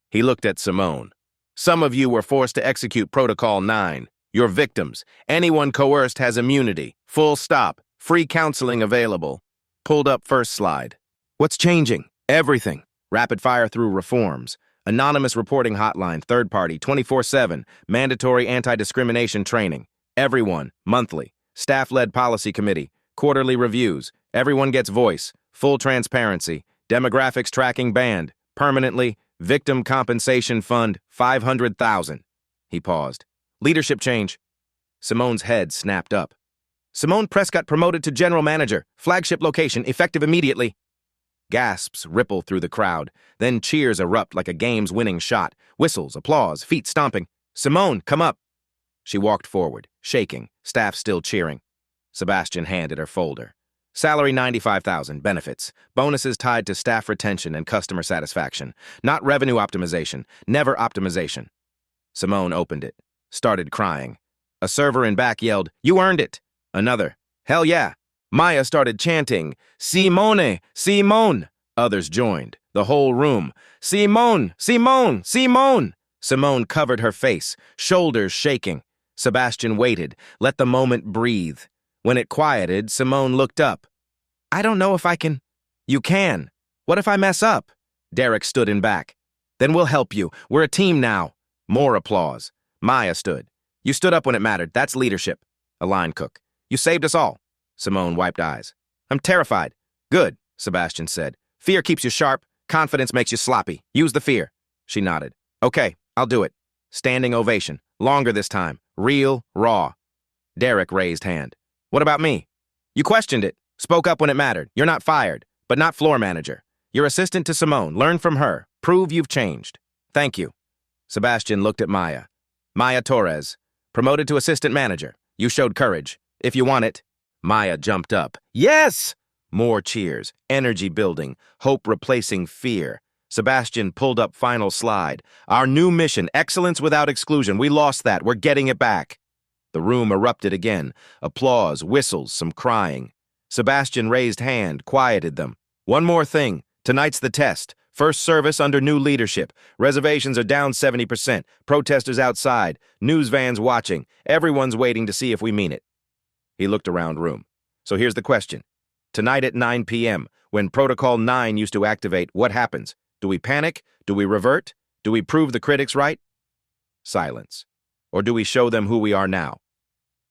A: He looked at Simone. Some of you were forced to execute Protocol 9. You're victims. Anyone coerced has immunity. Full stop. Free counseling available. Pulled up first slide. What's changing? Everything. Rapid fire through reforms. Anonymous reporting hotline, third party, 24/7. Mandatory anti-discrimination training. Everyone, monthly. Staff-led policy committee. Quarterly reviews. Everyone gets voice. Full transparency. Demographics tracking banned. Permanently. Victim compensation fund, 500,000. He paused. Leadership change. Simone's head snapped up. Simone Prescott promoted to general manager. Flagship location, effective immediately. Gasps ripple through the crowd. Then cheers erupt like a game's winning shot. Whistles, applause, feet stomping. Simone, come up. She walked forward, shaking, staff still cheering. Sebastian handed her folder. Salary 95,000, benefits. Bonuses tied to staff retention and customer satisfaction. Not revenue optimization, never optimization. Simone opened it, started crying. A server in back yelled, "You earned it!" Another, "Hell yeah!" Maya started chanting, "Simone! Simone!" Others joined, the whole room. "Simone! Simone! Simone!" Simone covered her face, shoulders shaking. Sebastian waited, let the moment breathe. When it quieted, Simone looked up. I don't know if I can. You can. What if I mess up? Derek stood in back. Then we'll help you. We're a team now. More applause. Maya stood. You stood up when it mattered. That's leadership. A line cook. You saved us all. Simone wiped eyes. I'm terrified. Good, Sebastian said. Fear keeps you sharp. Confidence makes you sloppy. Use the fear. She nodded. Okay, I'll do it. Standing ovation. Longer this time. Real, raw. Derek raised hand. What about me? You questioned it. Spoke up when it mattered. You're not fired, but not floor manager. You're assistant to Simone. Learn from her. Prove you've changed. Thank you. Sebastian looked at Maya. Maya Torres. Promoted to assistant manager. You showed courage. If you want it. Maya jumped up. Yes! More cheers. Energy building. Hope replacing fear. Sebastian pulled up final slide. Our new mission, excellence without exclusion. We lost that. We're getting it back. The room erupted again. Applause, whistles, some crying. Sebastian raised hand, quieted them. One more thing. Tonight's the test. First service under new leadership. Reservations are down 70%. Protesters outside. News vans watching. Everyone's waiting to see if we mean it. He looked around room. So here's the question. Tonight at 9 p.m., when Protocol 9 used to activate, what happens? Do we panic? Do we revert? Do we prove the critics right? Silence. Or do we show them who we are now?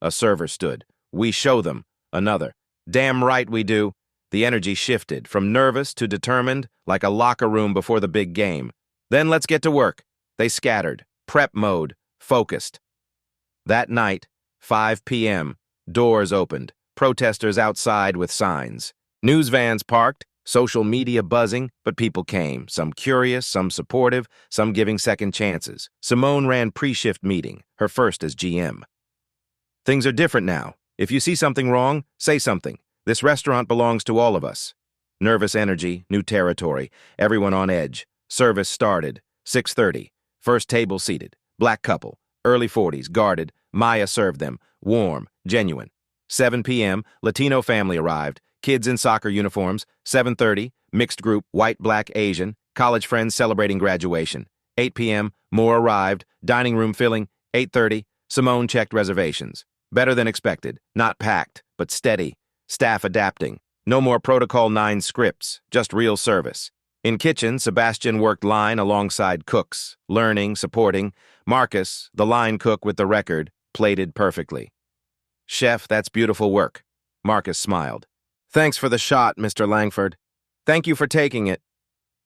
A: A server stood. We show them. Another. Damn right we do. The energy shifted, from nervous to determined, like a locker room before the big game. Then let's get to work. They scattered. Prep mode. Focused. That night, 5 p.m., doors opened. Protesters outside with signs. News vans parked. Social media buzzing, but people came. Some curious, some supportive, some giving second chances. Simone ran pre-shift meeting, her first as GM. Things are different now. If you see something wrong, say something. This restaurant belongs to all of us. Nervous energy, new territory, everyone on edge. Service started. 6:30. First table seated. Black couple. Early 40s, guarded. Maya served them. Warm, genuine. 7 p.m., Latino family arrived. Kids in soccer uniforms. 7:30, mixed group, white, black, Asian. College friends celebrating graduation. 8 p.m., more arrived. Dining room filling. 8:30, Simone checked reservations. Better than expected. Not packed, but steady. Staff adapting. No more Protocol 9 scripts, just real service. In kitchen, Sebastian worked line alongside cooks, learning, supporting. Marcus, the line cook with the record, plated perfectly. Chef, that's beautiful work. Marcus smiled. Thanks for the shot, Mr. Langford. Thank you for taking it.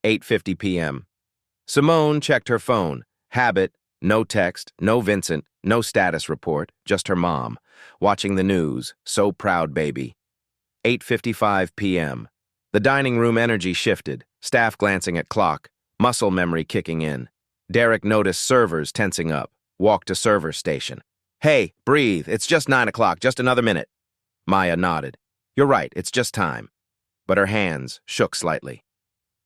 A: 8:50 p.m. Simone checked her phone. Habit, no text, no Vincent, no status report, just her mom. Watching the news, so proud baby. 8:55 p.m. The dining room energy shifted, staff glancing at clock, muscle memory kicking in. Derek noticed servers tensing up, walked to server station. Hey, breathe, it's just 9 o'clock, just another minute. Maya nodded. You're right, it's just time. But her hands shook slightly.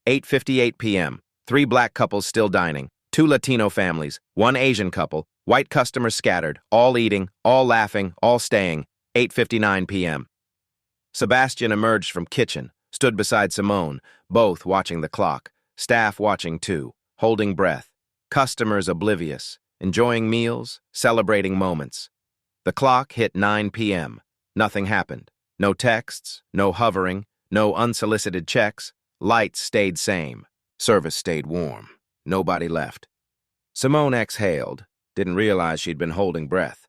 A: 8:58 p.m. 3 black couples still dining, 2 Latino families, 1 Asian couple, white customers scattered, all eating, all laughing, all staying. 8:59 p.m. Sebastian emerged from kitchen, stood beside Simone, both watching the clock, staff watching too, holding breath, customers oblivious, enjoying meals, celebrating moments. The clock hit 9 p.m. Nothing happened. No texts, no hovering, no unsolicited checks. Lights stayed same. Service stayed warm. Nobody left. Simone exhaled, didn't realize she'd been holding breath.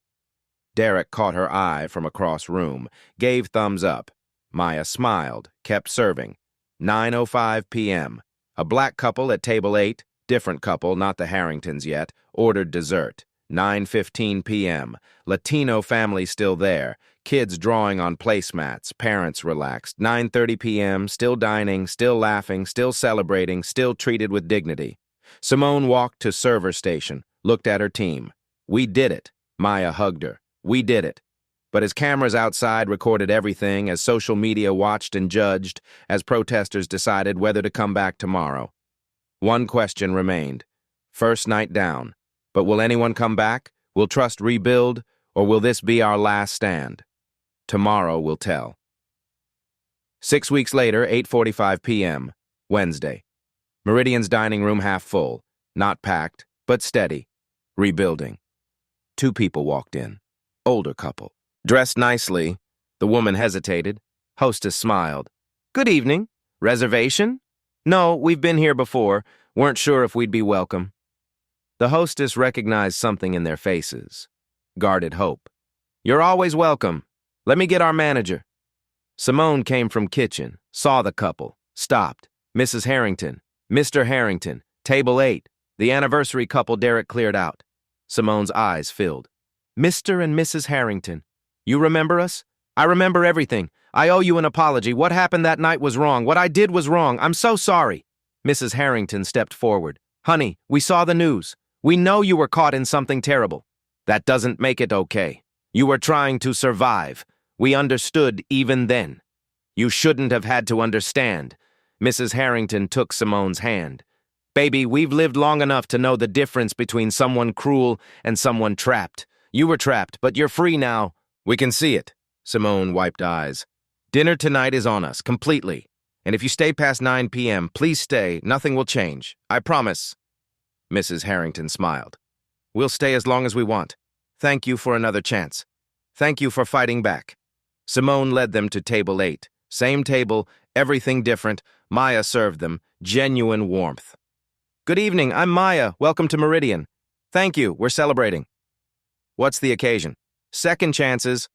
A: Derek caught her eye from across room, gave thumbs up. Maya smiled, kept serving. 9:05 p.m. A black couple at table 8, different couple, not the Harringtons yet, ordered dessert. 9:15 p.m. Latino family still there. Kids drawing on placemats, parents relaxed. 9:30 p.m., still dining, still laughing, still celebrating, still treated with dignity. Simone walked to server station, looked at her team. We did it. Maya hugged her. We did it. But as cameras outside recorded everything, as social media watched and judged, as protesters decided whether to come back tomorrow. One question remained. First night down. But will anyone come back? Will trust rebuild? Or will this be our last stand? Tomorrow will tell. 6 weeks later, 8:45 p.m., Wednesday. Meridian's dining room half full. Not packed, but steady. Rebuilding. 2 people walked in. Older couple. Dressed nicely. The woman hesitated. Hostess smiled. Good evening. Reservation? No, we've been here before. Weren't sure if we'd be welcome. The hostess recognized something in their faces. Guarded hope. You're always welcome. Let me get our manager. Simone came from kitchen, saw the couple, stopped. Mrs. Harrington, Mr. Harrington, table 8. The anniversary couple Derek cleared out. Simone's eyes filled. Mr. and Mrs. Harrington. You remember us? I remember everything. I owe you an apology. What happened that night was wrong. What I did was wrong. I'm so sorry. Mrs. Harrington stepped forward. Honey, we saw the news. We know you were caught in something terrible. That doesn't make it okay. You were trying to survive. We understood even then. You shouldn't have had to understand. Mrs. Harrington took Simone's hand. Baby, we've lived long enough to know the difference between someone cruel and someone trapped. You were trapped, but you're free now. We can see it. Simone wiped eyes. Dinner tonight is on us, completely. And if you stay past 9 p.m., please stay. Nothing will change. I promise. Mrs. Harrington smiled. We'll stay as long as we want. Thank you for another chance. Thank you for fighting back. Simone led them to table 8. Same table, everything different. Maya served them. Genuine warmth. Good evening, I'm Maya. Welcome to Meridian. Thank you, we're celebrating. What's the occasion? Second chances.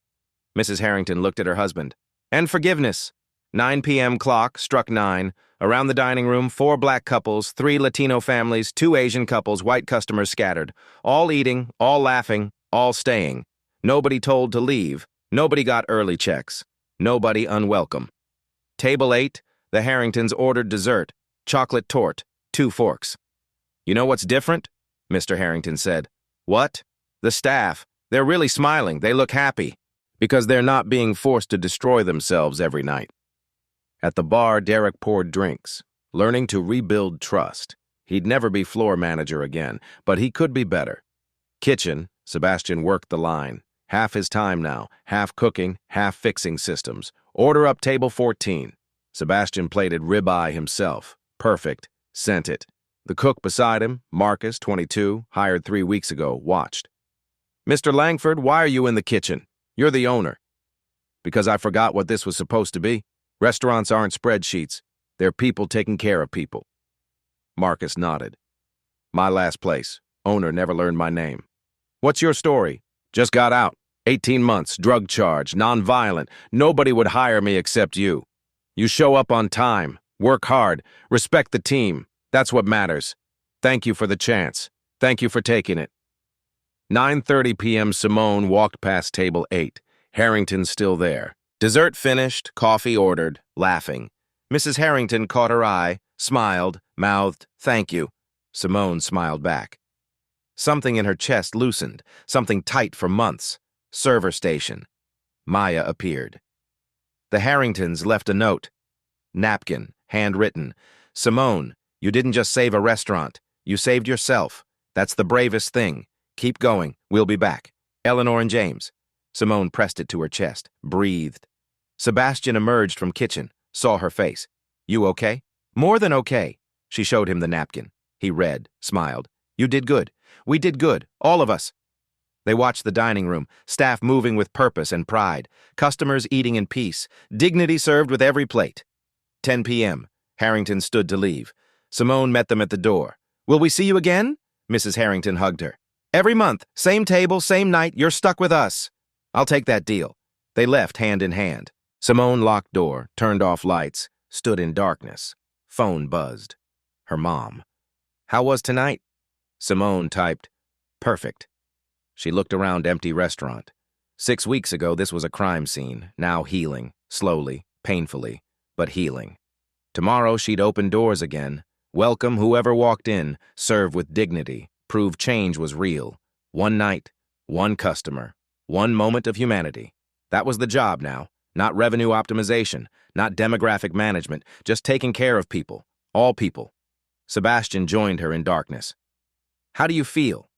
A: Mrs. Harrington looked at her husband. And forgiveness. 9 p.m. clock struck 9. Around the dining room, 4 black couples, 3 Latino families, 2 Asian couples, white customers scattered. All eating, all laughing, all staying. Nobody told to leave. Nobody got early checks. Nobody unwelcome. Table 8, the Harringtons ordered dessert, chocolate torte, 2 forks. You know what's different? Mr. Harrington said. What? The staff. They're really smiling. They look happy. Because they're not being forced to destroy themselves every night. At the bar, Derek poured drinks, learning to rebuild trust. He'd never be floor manager again, but he could be better. Kitchen, Sebastian worked the line. Half his time now, half cooking, half fixing systems. Order up table 14. Sebastian plated ribeye himself. Perfect. Sent it. The cook beside him, Marcus, 22, hired 3 weeks ago, watched. Mr. Langford, why are you in the kitchen? You're the owner. Because I forgot what this was supposed to be. Restaurants aren't spreadsheets. They're people taking care of people. Marcus nodded. My last place. Owner never learned my name. What's your story? Just got out. 18 months, drug charge, nonviolent. Nobody would hire me except you. You show up on time, work hard, respect the team. That's what matters. Thank you for the chance. Thank you for taking it. 9:30 p.m. Simone walked past table 8. Harrington still there. Dessert finished, coffee ordered, laughing. Mrs. Harrington caught her eye, smiled, mouthed, thank you. Simone smiled back. Something in her chest loosened, something tight for months. Server station. Maya appeared. The Harringtons left a note. Napkin, handwritten. Simone, you didn't just save a restaurant. You saved yourself. That's the bravest thing. Keep going. We'll be back. Eleanor and James. Simone pressed it to her chest, breathed. Sebastian emerged from kitchen, saw her face. You okay? More than okay. She showed him the napkin. He read, smiled. You did good. We did good. All of us. They watched the dining room, staff moving with purpose and pride, customers eating in peace, dignity served with every plate. 10 p.m. Harrington stood to leave. Simone met them at the door. Will we see you again? Mrs. Harrington hugged her. Every month, same table, same night, you're stuck with us. I'll take that deal. They left hand in hand. Simone locked door, turned off lights, stood in darkness. Phone buzzed. Her mom. How was tonight? Simone typed, perfect. She looked around empty restaurant. 6 weeks ago, this was a crime scene, now healing, slowly, painfully, but healing. Tomorrow, she'd open doors again, welcome whoever walked in, serve with dignity, prove change was real. One night, one customer, one moment of humanity. That was the job now, not revenue optimization, not demographic management, just taking care of people, all people. Sebastian joined her in darkness. How do you feel?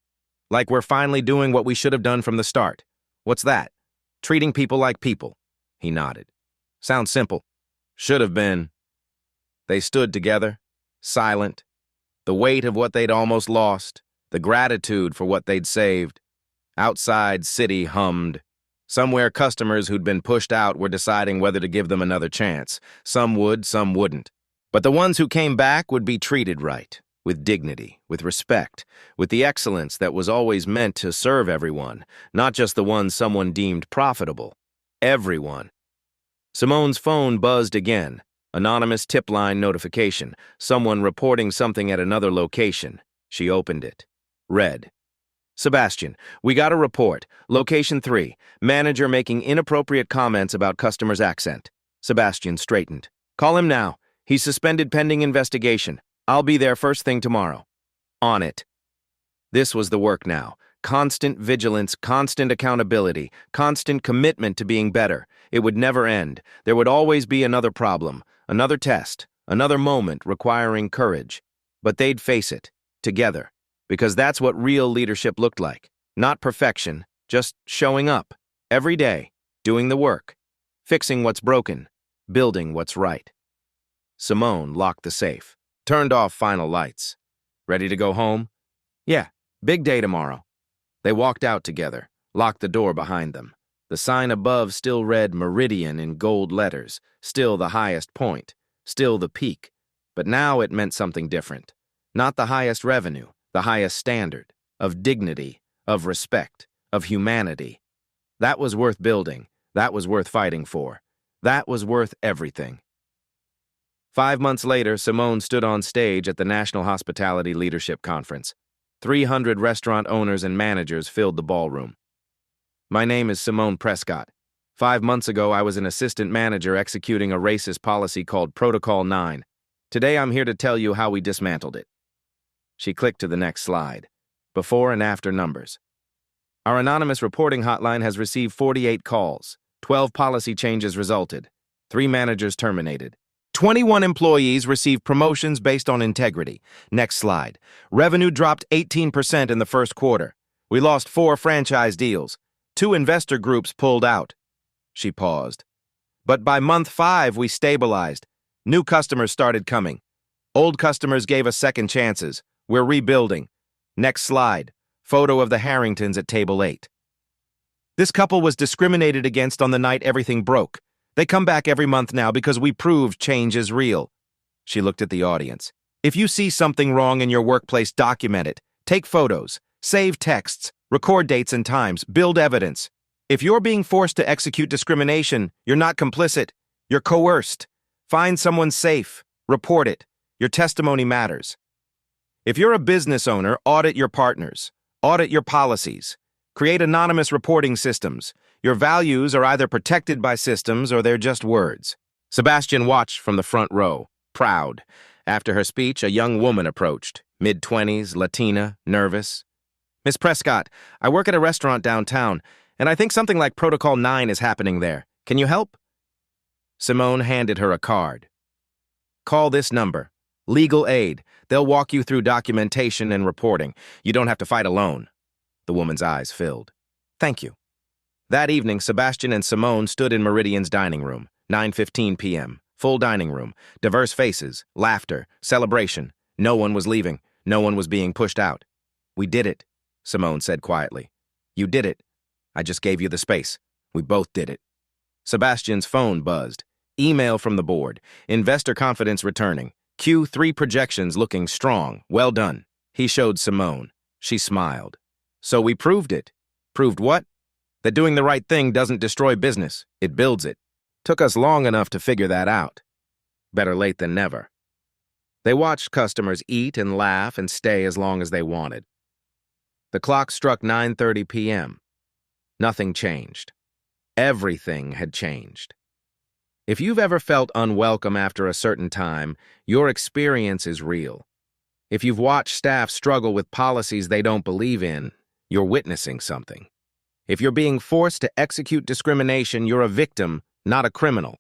A: Like we're finally doing what we should have done from the start. What's that? Treating people like people. He nodded. Sounds simple. Should have been. They stood together, silent. The weight of what they'd almost lost, the gratitude for what they'd saved. Outside, city hummed. Somewhere customers who'd been pushed out were deciding whether to give them another chance. Some would, some wouldn't. But the ones who came back would be treated right, with dignity, with respect, with the excellence that was always meant to serve everyone, not just the ones someone deemed profitable. Everyone. Simone's phone buzzed again. Anonymous tip line notification. Someone reporting something at another location. She opened it. Read. Sebastian, we got a report. Location 3. Manager making inappropriate comments about customer's accent. Sebastian straightened. Call him now. He's suspended pending investigation. I'll be there first thing tomorrow. On it. This was the work now. Constant vigilance, constant accountability, constant commitment to being better. It would never end. There would always be another problem, another test, another moment requiring courage. But they'd face it, together, because that's what real leadership looked like. Not perfection, just showing up, every day, doing the work, fixing what's broken, building what's right. Simone locked the safe, turned off final lights. Ready to go home? Yeah, big day tomorrow. They walked out together, locked the door behind them. The sign above still read Meridian in gold letters, still the highest point, still the peak. But now it meant something different. Not the highest revenue, the highest standard, of dignity, of respect, of humanity. That was worth building, that was worth fighting for. That was worth everything. 5 months later, Simone stood on stage at the National Hospitality Leadership Conference. 300 restaurant owners and managers filled the ballroom. My name is Simone Prescott. 5 months ago, I was an assistant manager executing a racist policy called Protocol 9. Today, I'm here to tell you how we dismantled it. She clicked to the next slide. Before and after numbers. Our anonymous reporting hotline has received 48 calls. 12 policy changes resulted. 3 managers terminated. 21 employees received promotions based on integrity. Next slide. Revenue dropped 18% in the first quarter. We lost 4 franchise deals. 2 investor groups pulled out. She paused. But by month 5, we stabilized. New customers started coming. Old customers gave us second chances. We're rebuilding. Next slide. Photo of the Harringtons at table 8. This couple was discriminated against on the night everything broke. They come back every month now because we proved change is real. She looked at the audience. If you see something wrong in your workplace, document it. Take photos. Save texts. Record dates and times. Build evidence. If you're being forced to execute discrimination, you're not complicit. You're coerced. Find someone safe. Report it. Your testimony matters. If you're a business owner, audit your partners. Audit your policies. Create anonymous reporting systems. Your values are either protected by systems or they're just words. Sebastian watched from the front row, proud. After her speech, a young woman approached, mid-20s, Latina, nervous. Miss Prescott, I work at a restaurant downtown, and I think something like Protocol 9 is happening there. Can you help? Simone handed her a card. Call this number. Legal aid. They'll walk you through documentation and reporting. You don't have to fight alone. The woman's eyes filled. Thank you. That evening, Sebastian and Simone stood in Meridian's dining room, 9:15 p.m. Full dining room, diverse faces, laughter, celebration. No one was leaving. No one was being pushed out. We did it, Simone said quietly. You did it. I just gave you the space. We both did it. Sebastian's phone buzzed. Email from the board. Investor confidence returning. Q3 projections looking strong. Well done. He showed Simone. She smiled. So we proved it. Proved what? That doing the right thing doesn't destroy business. It builds it. Took us long enough to figure that out. Better late than never. They watched customers eat and laugh and stay as long as they wanted. The clock struck 9:30 p.m. Nothing changed. Everything had changed. If you've ever felt unwelcome after a certain time, your experience is real. If you've watched staff struggle with policies they don't believe in, you're witnessing something. If you're being forced to execute discrimination, you're a victim, not a criminal.